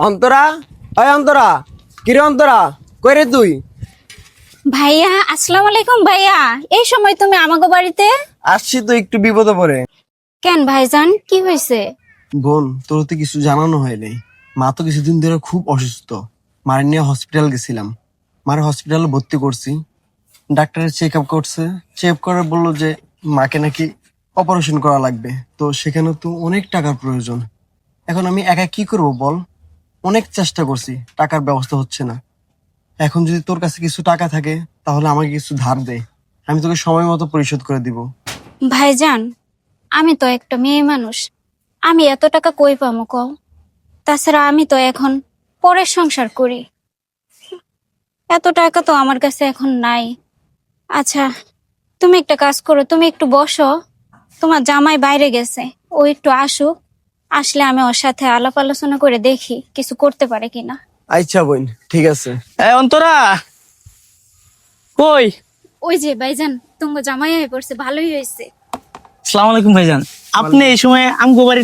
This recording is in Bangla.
অন্তরা, ওই অন্তরা, কিরে অন্তরা, কই রে তুই? ভাইয়া আসসালামু আলাইকুম। ভাইয়া এই সময় তুমি আমাগো বাড়িতে? আসছি তো একটু বিপদে পড়ে। কেন ভাইজান, কি হয়েছে? বোন, তোর তো কিছু জানানো হয়নি। মা তো কিছুদিন ধরে খুব অসুস্থ। মার নিয়ে হসপিটাল গেছিলাম। মার হসপিটালে ভর্তি করছি। ডাক্তারের চেক আপ করছে। চেক করে বললো যে মাকে নাকি অপারেশন করা লাগবে। তো সেখানে তো অনেক টাকার প্রয়োজন। এখন আমি একা কি করব বল? অনেক চেষ্টা করছি, টাকার ব্যবস্থা হচ্ছে না। এখন যদি তোর কাছে কিছু টাকা থাকে তাহলে আমাকে কিছু ধার দে, আমি তোকে সময় মতো পরিশোধ করে দিব। ভাইজান, আমি তো একটা মেয়ে মানুষ, আমি এত টাকা কই পামো কও? তাছাড়া আমি তো এখন পরের সংসার করি, এত টাকা তো আমার কাছে এখন নাই। আচ্ছা, তুমি একটা কাজ করো, তুমি একটু বসো। তোমার জামাই বাইরে গেছে, ও একটু আসুক। আসলে আমি ওর সাথে আলাপ আলোচনা করে দেখি কিছু করতে পারে কিনা। আচ্ছা বোন, ঠিক আছে। অন্তরা কই? ওই যে ভাইজান, তোমার জামাই হয়ে পড়ছে, ভালোই হয়েছে। আসসালামু আলাইকুম ভাইজান। আপনি এই সময় আমগো বাড়ির